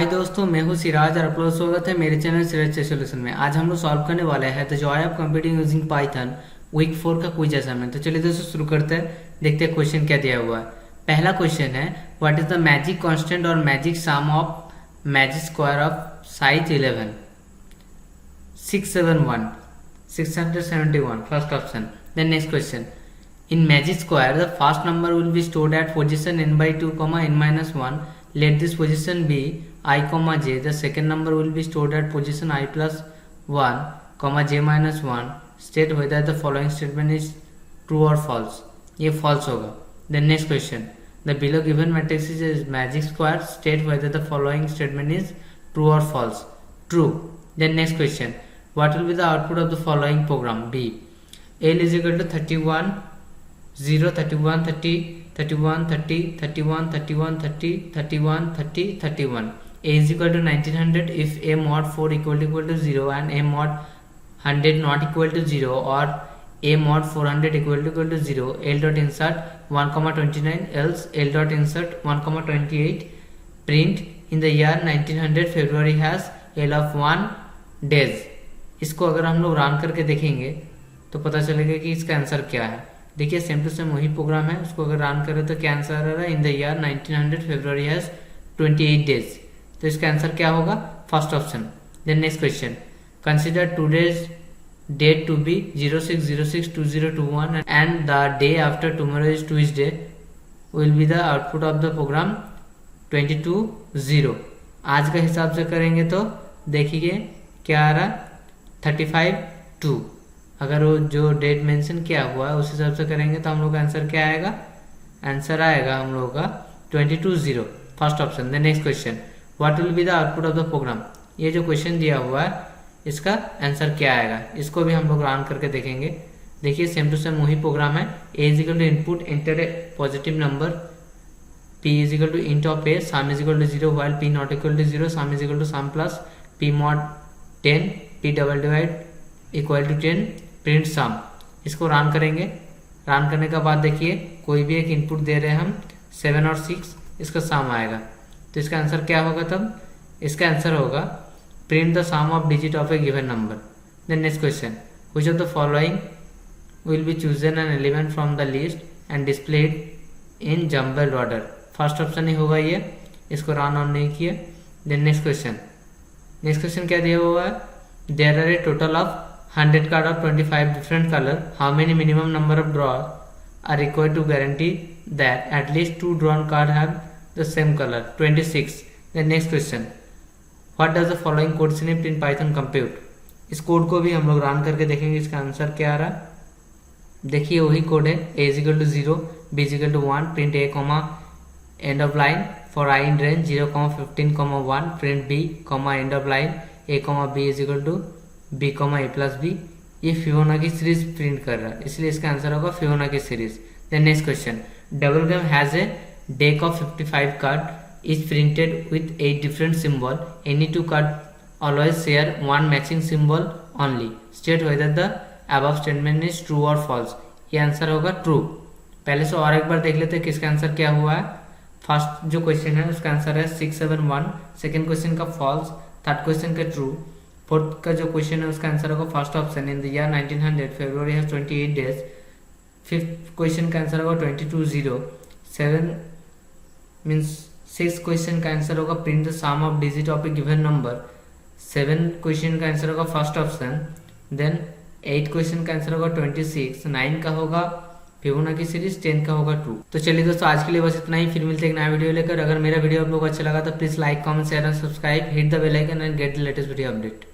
हाय दोस्तों, मैं हूं सिराज और आप लोग स्वागत है मेरे चैनल सिराज सोल्यूशन में। आज हम लोग सॉल्व करने वाले हैं the joy of computing using Python week 4 का क्विज असाइनमेंट। तो चलिए दोस्तों शुरू करते हैं, देखते हैं क्वेश्चन क्या दिया हुआ है। पहला क्वेश्चन है, what is the magic constant और magic sum of magic square of size 11? 671 first option. Then next question, in magic square the first number will be stored at position n by 2 n minus 1. Let this position be I j. The second number will be stored at position I plus 1 j minus 1. State whether the following statement is true or false. ये false होगा. Then next question, the below given matrix is magic square. State whether the following statement is true or false. True. Then next question, what will be the output of the following program? B. L is equal to 31 0 31 30 31 30 31 31 30 31 30 31. A is equal to 1900 if a mod 4 equal to 0 and a mod 100 not equal to 0, or a mod 400 equal to 0. L dot insert 1,29 else L dot insert 1,28. Print in the year 1900 February has L of 1 days. इसको अगर हम लोग run करके देखेंगे तो पता चलेगा कि इसका आंसर क्या है। देखिए सेम टू सेम वही प्रोग्राम है, उसको अगर रन करें तो क्या आंसर आ रहा है? In the year 1900 February has 28 days. तो इसका आंसर क्या होगा? First option. Then next question, consider today's date to be 06062021 and the day after tomorrow is Tuesday will be the output of the program 22:0। आज का हिसाब से करेंगे तो देखिए क्या आ रहा है? 35:2। अगर वो जो डेट मेंशन किया हुआ है उस हिसाब से करेंगे तो हम लोग का आंसर क्या आएगा? आंसर आएगा हम लोग का 22:0 first option. Then next question, what will be the output of the program. ये जो क्वेश्चन दिया हुआ है इसका आंसर क्या आएगा? इसको भी हम लोग रन करके देखेंगे। देखिए सेम टू सेम वही प्रोग्राम है। A is equal to input enter A positive number, P is equal to int of A, sum is equal to 0 while P not equal to 0, sum is equal to sum plus P mod 10, P double divide equal to 10, print sum. इसको run करेंगे। Run करने के बाद देखिए कोई भी एक input दे रहे हैं हम 7 और 6, इसका सम आएगा। तो इसका आंसर क्या होगा तब? इसका आंसर होगा print the sum of digit of a given number. Then next question, which of the following will be chosen an element from the list and displayed in jumbled order. First option ही होगा ये, इसको run on नहीं किया। Then next question क्या दिया हुआ है? There are a total of 100 card of 25 different color. How many minimum number of draws are required to guarantee that at least 2 drawn cards have the same color? 26. The next question, what does the following code snippet in Python compute? इस code को भी हम लोग run करके देखेंगे इसका answer क्या आ रहा है। देखिए वही कोड है, a is equal to 0, b is equal to 1, print a end of line for I in range 0, 15, 1, print b, end of line a, b is equal to b, a plus b। ये Fibonacci series print कर रहा है, इसलिए इसका answer होगा Fibonacci series. Then next question, double game has a deck of 55 card is printed with 8 different symbol, any 2 card always share 1 matching symbol only. State whether the above statement is true और false. ये answer होगा true. पहले से और एक बार देख लेते हैं किसका आंसर क्या हुआ है। फर्स्ट जो क्वेश्चन है उसका आंसर है 671, सेकेंड क्वेश्चन का फॉल्स, थर्ड क्वेश्चन का ट्रू, फोर्थ का जो क्वेश्चन है उसका आंसर होगा first option in the year 1900 February has 28 days. Fifth question का आंसर होगा 22:0। 7 मीन्स 6 क्वेश्चन का आंसर होगा print the sum of digit of a given number. 7 question का आंसर होगा फर्स्ट ऑप्शन। देन 8 क्वेश्चन का आंसर होगा 26, 9 का होगा फिबोनाची सीरीज, 10 का होगा ट्रू। तो चलिए दोस्तों आज के लिए बस इतना ही, फिर मिलते हैं एक नया वीडियो लेकर। अगर मेरा वीडियो आप लोग अच्छा लगा तो please like, comment, share and subscribe, hit the bell icon and get the latest video update.